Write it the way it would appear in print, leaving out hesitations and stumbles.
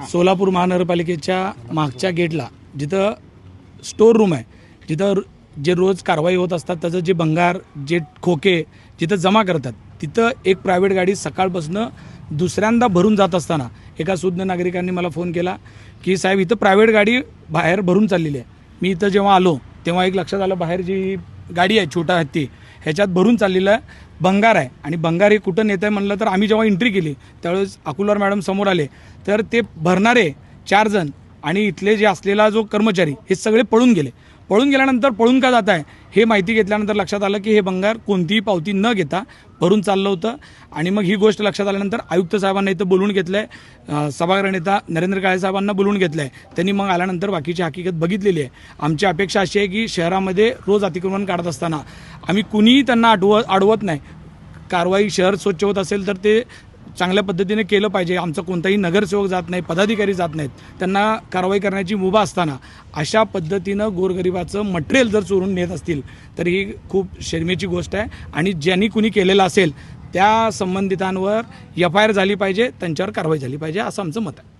सोलापूर महानगरपालिकेच्या मागच्या गेटला जिथं स्टोर रूम आहे, जिथं जे रोज कारवाई होत असतात त्याचं जे भंगार जे खोके जिथं जमा करतात, तिथं एक प्रायव्हेट गाडी सकाळपासून दुसऱ्यांदा भरून जात असताना एका सुज्ञ नागरिकांनी मला फोन केला की साहेब इथं प्रायव्हेट गाडी बाहेर भरून चाललेली आहे. मी इथं जेव्हा आलो तेव्हा एक लक्षात आलं, बाहेर जी गाडी आहे छोटा हत्ती ह्याच्यात भरून चाललेलं भंगार आहे. आणि भंगार हे कुठं नेत आहे म्हणलं तर आम्ही जेव्हा एंट्री केली त्यावेळेस अकुलवार मॅडम समोर आले तर ते भरणारे 4 जण आणि इथले जे असलेला जो कर्मचारी हे सगळे पळून गेले. पळून गेल्यानंतर पळून का जात आहे हे माहिती घेतल्यानंतर लक्षात आलं की हे भंगार कोणतीही पावती न घेता भरून चाललं होतं. आणि मग ही गोष्ट लक्षात आल्यानंतर आयुक्त साहेबांना इथं बोलवून घेतलं आहे, सभागृह नेता नरेंद्र काळे साहेबांना बोलवून घेतलं आहे. त्यांनी मग आल्यानंतर बाकीची हकीकत बघितलेली आहे. आमची अपेक्षा अशी आहे की शहरामध्ये रोज अतिक्रमण काढत असताना आम्ही कुणीही त्यांना अडवत नाही. कारवाई शहर स्वच्छ होत असेल तर ते चांगल्या पद्धतीने केलं पाहिजे. आमचा कोणताही नगरसेवक जात नाही, पदाधिकारी जात नाहीत, त्यांना कारवाई करण्याची मुभा असताना अशा पद्धतीनं गोरगरिबाचं मटेरियल जर चोरून नेत असतील तर ही खूप शर्मेची गोष्ट आहे. आणि ज्यांनी कुणी केलेलं असेल त्या संबंधितांवर FIR झाली पाहिजे, त्यांच्यावर कारवाई झाली पाहिजे असं आमचं मत आहे.